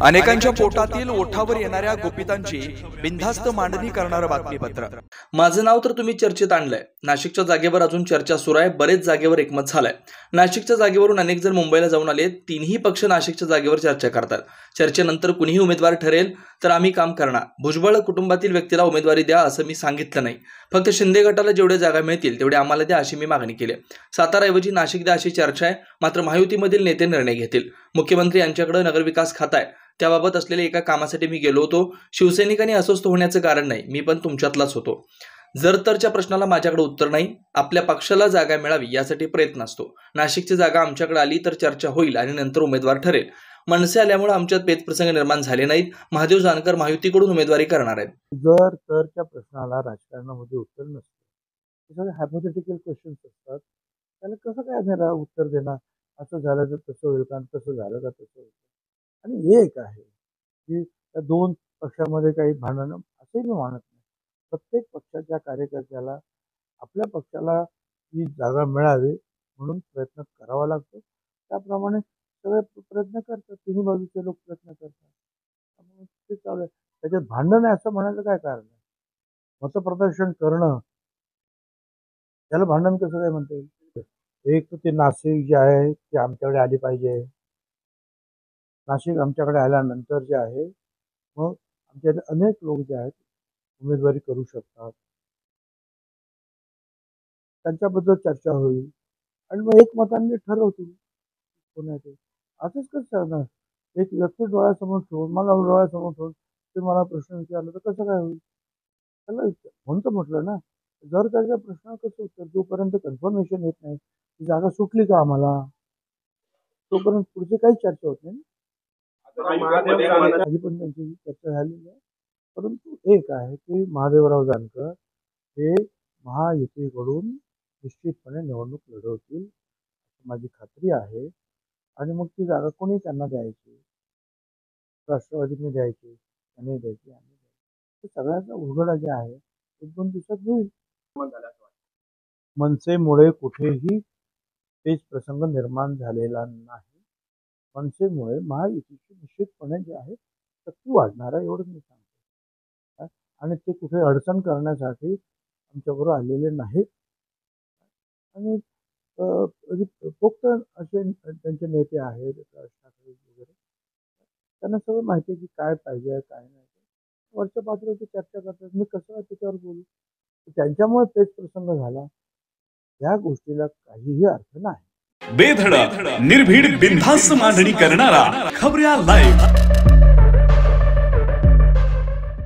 अनेकांच्या पोटातील ओठावर येणाऱ्या गुपितांची बिनधास्त मांडणी करणारं बातमीपत्र। माझं नाव तर तुम्ही चर्चेत आणलंय। नाशिकच्या जागेवर अजून चर्चा सुरू आहे। बरेच जागेवर एकमत झालंय। नाशिकच्या जागेवरून अनेक जण मुंबईला जाऊन आले। तीनही पक्ष नाशिकच्या जागेवर चर्चा करतात। चर्चेनंतर कुणीही उमेदवार ठरेल तर आम्ही काम करणार। भुजबळ कुटुंबातील व्यक्तीला उमेदवारी द्या असं मी सांगितलं नाही। फक्त शिंदे गटाला जेवढे जागा मिळतील तेवढे आम्हाला द्या अशी मी मागणी केली। साताराऐवजी नाशिक द्या अशी चर्चा आहे। मात्र महायुतीमधील नेते निर्णय घेतील। मुख्यमंत्री यांच्याकडे नगरविकास खाता आहे। त्याबाबत असलेल्या एका कामासाठी मी गेलो होतो। शिवसैनिकांनी अस्वस्थ होण्याचं कारण नाही, मी पण तुमच्यातलाच होतो। जर तरच्या प्रश्नाला माझ्याकडे उत्तर नाही। आपल्या पक्षाला जागा मिळावी यासाठी प्रयत्न असतो। नाशिकची जागा आमच्याकडे आली तर चर्चा होईल आणि नंतर उमेदवार ठरेल। मनसे आल्यामुळे आमच्यात पेचप्रसंग निर्माण झाले नाहीत। महादेव जानकर महायुतीकडून उमेदवारी करणार आहेत। जर तरच्या प्रश्नाला राजकारणामध्ये उत्तर नसतं, हे सगळे हायपोथेटिकल क्वेश्चन्स असतात। त्याला कसं काय उत्तर देणार? असं झालं तर तसं होईल का, तसं झालं का तसं होईल। आणि एक आहे की त्या दोन पक्षामध्ये काही भांडणं असंही मी मानत नाही। प्रत्येक पक्षाच्या कार्यकर्त्याला आपल्या पक्षाला ही जागा मिळावी म्हणून प्रयत्न करावा लागतो। त्याप्रमाणे सगळे प्रयत्न करतात, तिन्ही बाजूचे लोक प्रयत्न करतात। त्यामुळे ते चालू आहे। त्याच्यात भांडण आहे असं म्हणायचं काय कारण आहे? मतप्रदर्शन करणं त्याला भांडण कसं काय म्हणता येईल? एक तर ते नाशिक जे आहे ते आमच्याकडे आली पाहिजे। नाशिक आमच्याकडे आल्यानंतर जे आहे मग आमच्याकडे अनेक लोक जे आहेत उमेदवारी करू शकतात, त्यांच्याबद्दल चर्चा होईल आणि मग एकमताने ठरवतील कोण आहे ते। असंच कसं ना, एक व्यक्ती डोळ्यासमोर ठेवून मला डोळ्यासमोर ठेवून ते मला प्रश्न विचारला तर कसं काय होईल? त्याला म्हणतो म्हटलं ना, जर त्याच्या प्रश्नाला कसं उत्तर जोपर्यंत कन्फर्मेशन येत नाही ती जागा सुटली का आम्हाला, तोपर्यंत पुढची काही चर्चा होत नाही। आधी पण त्यांची चर्चा झालेली आहे। परंतु एक आहे की महादेवराव जानकर हे महायुतीकडून निश्चितपणे निवडणूक लढवतील माझी खात्री आहे। आणि मग ती जागा कोणी त्यांना द्यायची, राष्ट्रवादीने द्यायची, त्यांनी द्यायची, आम्ही द्यायची, सगळ्यांचा उलगडा जे आहे 1-2 दिवसात होईल। मनसेमुळे कुठेही पेच प्रसंग निर्माण झालेला नाही। मनसेमुळे महायुतीची निश्चितपणे जे आहे शक्ती वाढणार आहे एवढं मी सांगतो। आणि ते कुठे अडचण करण्यासाठी आमच्याबरोबर आलेले नाहीत। आणि पोक्त असे त्यांचे नेते आहेत राज ठाकरे वगैरे, त्यांना सगळं माहिती आहे की काय पाहिजे काय नाही। वरच्या पातळीवरती चर्चा करतात, मी कसं त्याच्यावर बोलू? त्यांच्यामुळे पेच प्रसंग झाला, या गोष्टीला काहीही अर्थ नाही। बेधडक निर्भीड बिनधास्त मांडणी करणारा खबऱ्या लाईव्ह।